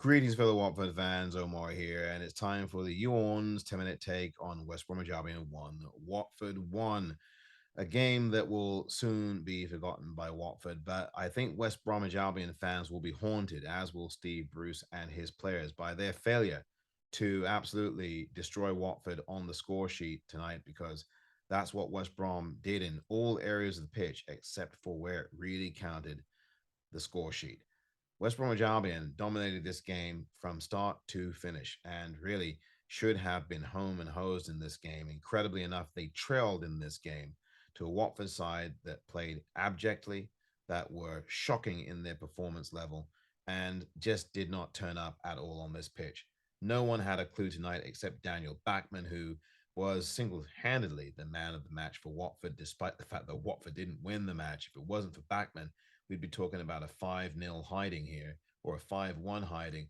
Greetings, fellow Watford fans. Omar here, and it's time for the YouOrns 10-minute take on West Bromwich Albion 1, Watford 1. A game that will soon be forgotten by Watford, but I think West Bromwich Albion fans will be haunted, as will Steve Bruce and his players, by their failure to absolutely destroy Watford on the score sheet tonight, because that's what West Brom did in all areas of the pitch except for where it really counted, the score sheet. West Bromwich Albion dominated this game from start to finish and really should have been home and hosed in this game. Incredibly enough, they trailed in this game to a Watford side that played abjectly, that were shocking in their performance level, and just did not turn up at all on this pitch. No one had a clue tonight except Daniel Bachman, who was single handedly the man of the match for Watford, despite the fact that Watford didn't win the match. If it wasn't for Bachman, we'd be talking about a 5-0 hiding here or a 5-1 hiding.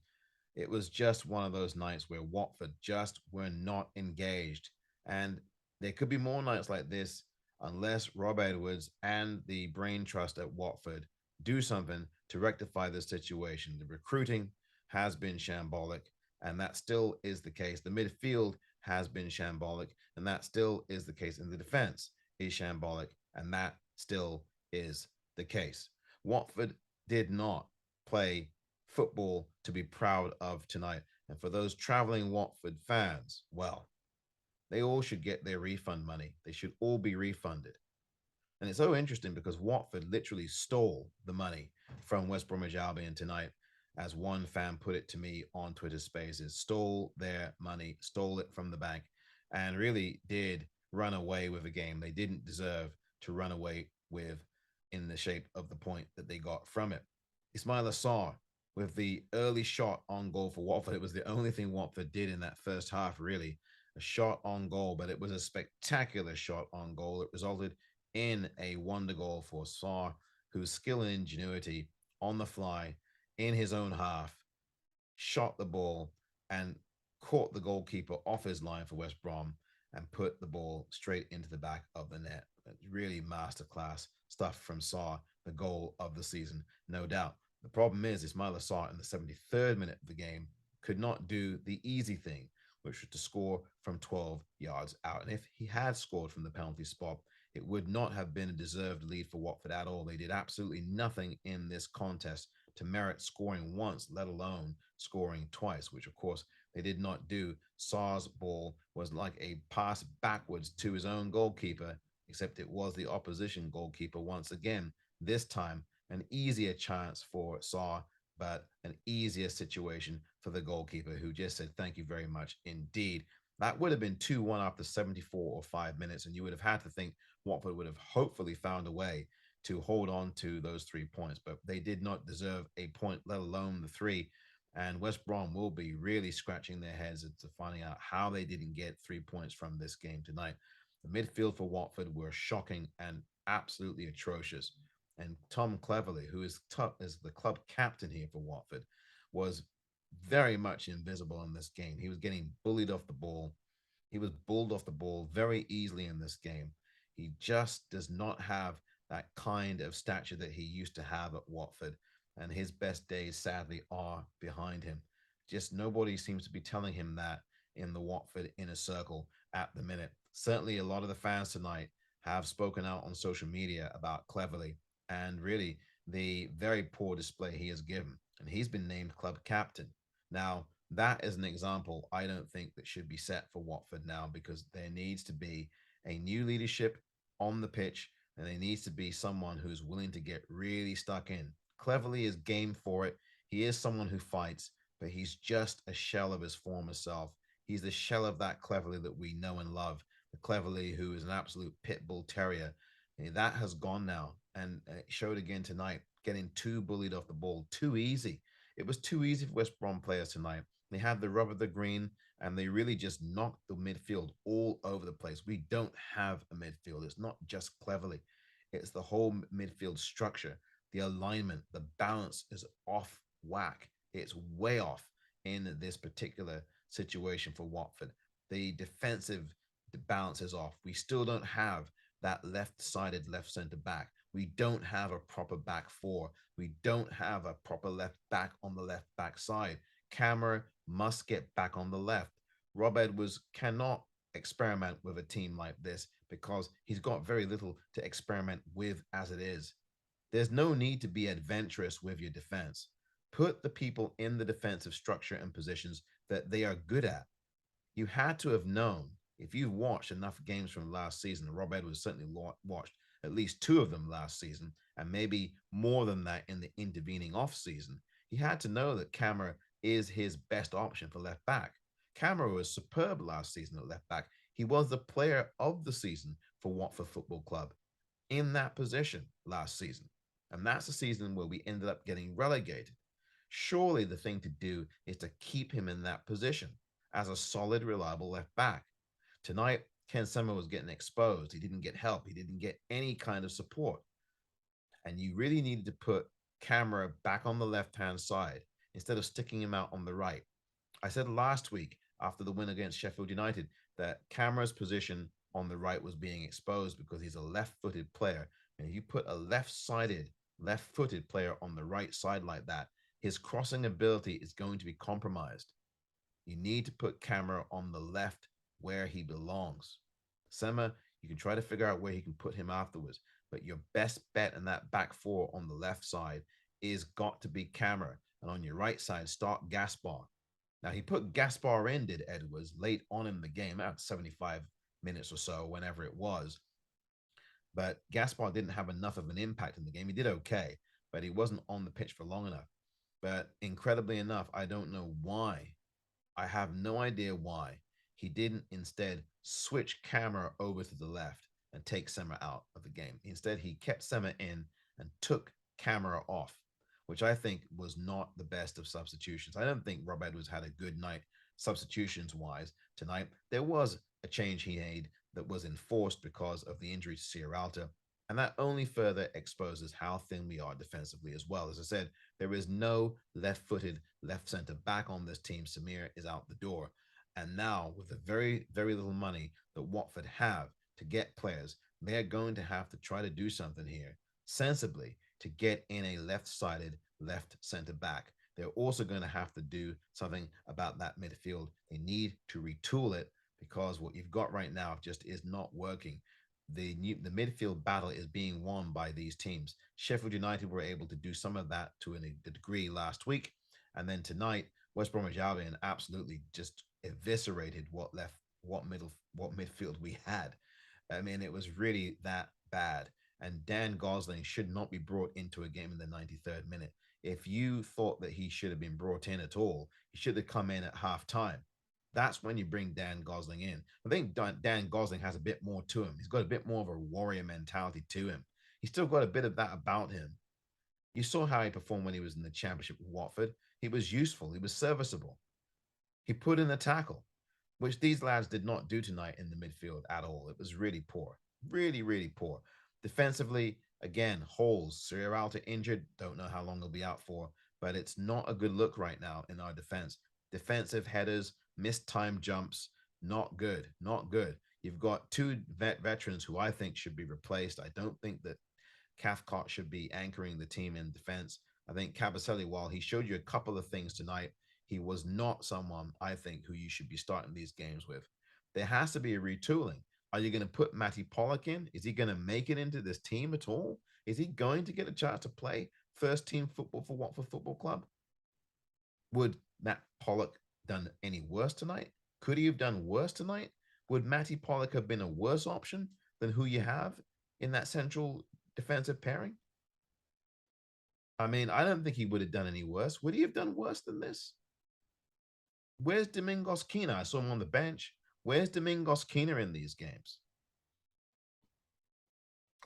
It was just one of those nights where Watford just were not engaged. And there could be more nights like this unless Rob Edwards and the brain trust at Watford do something to rectify this situation. The recruiting has been shambolic, and that still is the case. The midfield has been shambolic, and that still is the case. And the defense is shambolic, and that still is the case. Watford did not play football to be proud of tonight. And for those traveling Watford fans, well, they all should get their refund money. They should all be refunded. And it's so interesting because Watford literally stole the money from West Bromwich Albion tonight, as one fan put it to me on Twitter Spaces. Stole their money, stole it from the bank, and really did run away with a game they didn't deserve to run away with in the shape of the point that they got from it. Ismail Assar with the early shot on goal for Watford. It was the only thing Watford did in that first half, really. A shot on goal, but it was a spectacular shot on goal. It resulted in a wonder goal for Sarr, whose skill and ingenuity on the fly in his own half shot the ball and caught the goalkeeper off his line for West Brom and put the ball straight into the back of the net. Really masterclass stuff from Sarr, the goal of the season, no doubt. The problem is Ismail Sarr in the 73rd minute of the game could not do the easy thing, which was to score from 12 yards out. And if he had scored from the penalty spot, it would not have been a deserved lead for Watford at all. They did absolutely nothing in this contest to merit scoring once, let alone scoring twice, which of course they did not do. Sarr's ball was like a pass backwards to his own goalkeeper, except it was the opposition goalkeeper once again. This time, an easier chance for Sarr, but an easier situation for the goalkeeper, who just said, "Thank you very much indeed." That would have been 2-1 after 74 or 5 minutes, and you would have had to think Watford would have hopefully found a way to hold on to those 3 points, but they did not deserve a point, let alone the three. And West Brom will be really scratching their heads into finding out how they didn't get 3 points from this game tonight. The midfield for Watford were shocking and absolutely atrocious. And Tom Cleverley, who is the club captain here for Watford, was very much invisible in this game. He was getting bullied off the ball. He was bulled off the ball very easily in this game. He just does not have that kind of stature that he used to have at Watford. And his best days, sadly, are behind him. Just nobody seems to be telling him that in the Watford inner circle at the minute. Certainly, a lot of the fans tonight have spoken out on social media about Cleverley and really the very poor display he has given. And he's been named club captain. Now, that is an example I don't think that should be set for Watford now, because there needs to be a new leadership on the pitch, and there needs to be someone who's willing to get really stuck in. Cleverly is game for it. He is someone who fights, but he's just a shell of his former self. He's the shell of that Cleverly that we know and love, the Cleverly who is an absolute pit bull terrier. And that has gone now, and it showed again tonight, getting too bullied off the ball, too easy. It was too easy for West Brom players tonight. They had the rub of the green, and they really just knocked the midfield all over the place. We don't have a midfield. It's not just Cleverly. It's the whole midfield structure, the alignment, the balance is off whack. It's way off in this particular situation for Watford. The defensive balance is off. We still don't have that left-sided left centre back. We don't have a proper back four. We don't have a proper left back on the left back side. Camera must get back on the left. Rob Edwards cannot experiment with a team like this because he's got very little to experiment with as it is. There's no need to be adventurous with your defense. Put the people in the defensive structure and positions that they are good at. You had to have known if you've watched enough games from last season. Rob Edwards certainly watched at least two of them last season, and maybe more than that in the intervening off season. He had to know that Camera is his best option for left back. Camera was superb last season at left back. He was the player of the season for Watford Football Club in that position last season. And that's the season where we ended up getting relegated. Surely the thing to do is to keep him in that position as a solid, reliable left back. Tonight, Ken Sema was getting exposed. He didn't get help. He didn't get any kind of support. And you really needed to put Camera back on the left hand side instead of sticking him out on the right. I said last week after the win against Sheffield United that Camera's position on the right was being exposed because he's a left footed player. And if you put a left sided, left footed player on the right side like that, his crossing ability is going to be compromised. You need to put Camera on the left where he belongs. Sema, you can try to figure out where he can put him afterwards, but your best bet in that back four on the left side is got to be Camera. And on your right side, start Gaspar. Now, he put Gaspar in, did Edwards, late on in the game, at 75 minutes or so, whenever it was. But Gaspar didn't have enough of an impact in the game. He did okay, but he wasn't on the pitch for long enough. But incredibly enough, I don't know why. I have no idea why he didn't instead switch Camera over to the left and take Sema out of the game. Instead, he kept Sema in and took Camera off, which I think was not the best of substitutions. I don't think Rob Edwards had a good night substitutions wise tonight. There was a change he made that was enforced because of the injury to Sierralta, and that only further exposes how thin we are defensively as well. As I said, there is no left-footed left center back on this team. Samir is out the door. And now, with the very, very little money that Watford have to get players, they're going to have to try to do something here sensibly to get in a left-sided left center back. They're also going to have to do something about that midfield. They need to retool it because what you've got right now just is not working. The midfield battle is being won by these teams. Sheffield United were able to do some of that to a degree last week, and then tonight West Bromwich Albion absolutely just eviscerated what midfield we had. I mean, it was really that bad. And Dan Gosling should not be brought into a game in the 93rd minute. If you thought that he should have been brought in at all, he should have come in at half time. That's when you bring Dan Gosling in. I think Dan Gosling has a bit more to him. He's got a bit more of a warrior mentality to him. He's still got a bit of that about him. You saw how he performed when he was in the championship with Watford. He was useful. He was serviceable. He put in a tackle, which these lads did not do tonight in the midfield at all. It was really poor. Really, really poor. Defensively, again, holes. Sierralta injured. Don't know how long he'll be out for, but it's not a good look right now in our defense. Defensive headers, missed time jumps, not good, not good. You've got two veterans who I think should be replaced. I don't think that Cathcart should be anchoring the team in defense. I think Cabaselli, while he showed you a couple of things tonight, he was not someone I think who you should be starting these games with. There has to be a retooling. Are you going to put Matty Pollock in? Is he going to make it into this team at all? Is he going to get a chance to play first team football for Watford Football Club? Would Matt Pollock done any worse tonight? Could he have done worse tonight? Would Matty Pollock have been a worse option than who you have in that central defensive pairing? I mean, I don't think he would have done any worse. Would he have done worse than this? Where's Domingos Quina? I saw him on the bench. Where's Domingos Quina in these games?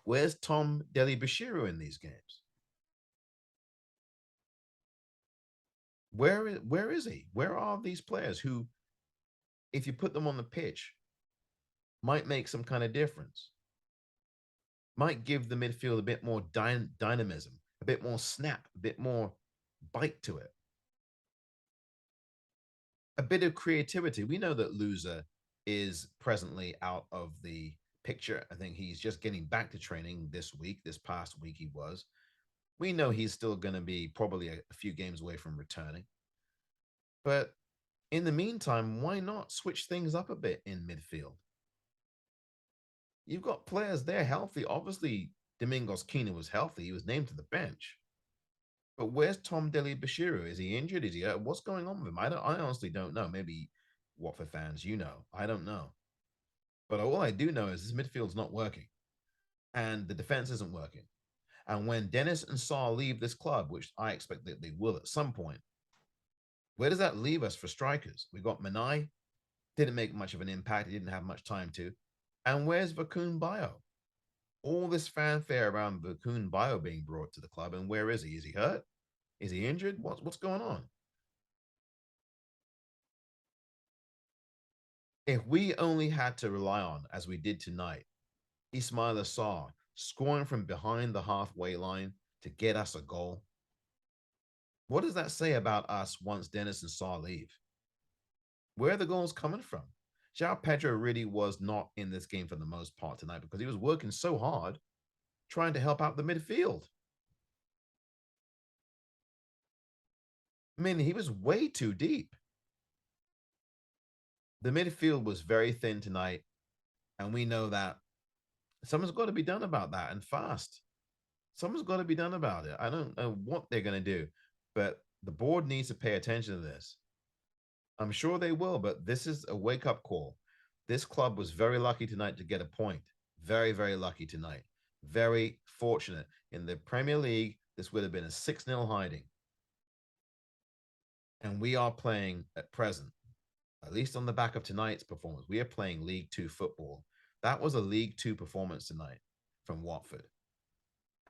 Where's Tom Deli Bashiru in these games? Where is he? Where are these players who, if you put them on the pitch, might make some kind of difference? Might give the midfield a bit more dynamism, a bit more snap, a bit more bite to it, a bit of creativity. We know that Loser is presently out of the picture. I think he's just getting back to training this week. This past week he was. We know he's still going to be probably a few games away from returning. But in the meantime, why not switch things up a bit in midfield? You've got players there healthy. Obviously, Domingos Quina was healthy. He was named to the bench. But where's Tom Deli Bashiru? Is he injured? Is he hurt? What's going on with him? I honestly don't know. Maybe Watford fans, you know. I don't know. But all I do know is this midfield's not working. And the defense isn't working. And when Dennis and Saar leave this club, which I expect that they will at some point, where does that leave us for strikers? We got Manai, didn't make much of an impact. He didn't have much time to. And where's Vakun Bio? All this fanfare around Vakun Bio being brought to the club, and where is he? Is he hurt? Is he injured? What's going on? If we only had to rely on, as we did tonight, Ismail Assar scoring from behind the halfway line to get us a goal, what does that say about us once Dennis and Saar leave? Where are the goals coming from? João Pedro really was not in this game for the most part tonight because he was working so hard trying to help out the midfield. I mean, he was way too deep. The midfield was very thin tonight, and we know that something's got to be done about that and fast. Something's got to be done about it. I don't know what they're going to do, but the board needs to pay attention to this. I'm sure they will, but this is a wake up call. This club was very lucky tonight to get a point. Very, very lucky tonight. Very fortunate. In the Premier League, this would have been a 6-0 hiding. And we are playing at present, at least on the back of tonight's performance, we are playing League Two football. That was a League Two performance tonight from Watford.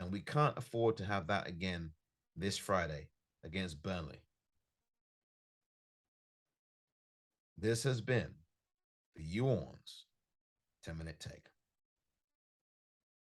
And we can't afford to have that again this Friday against Burnley. This has been the YouOrns 10-minute take.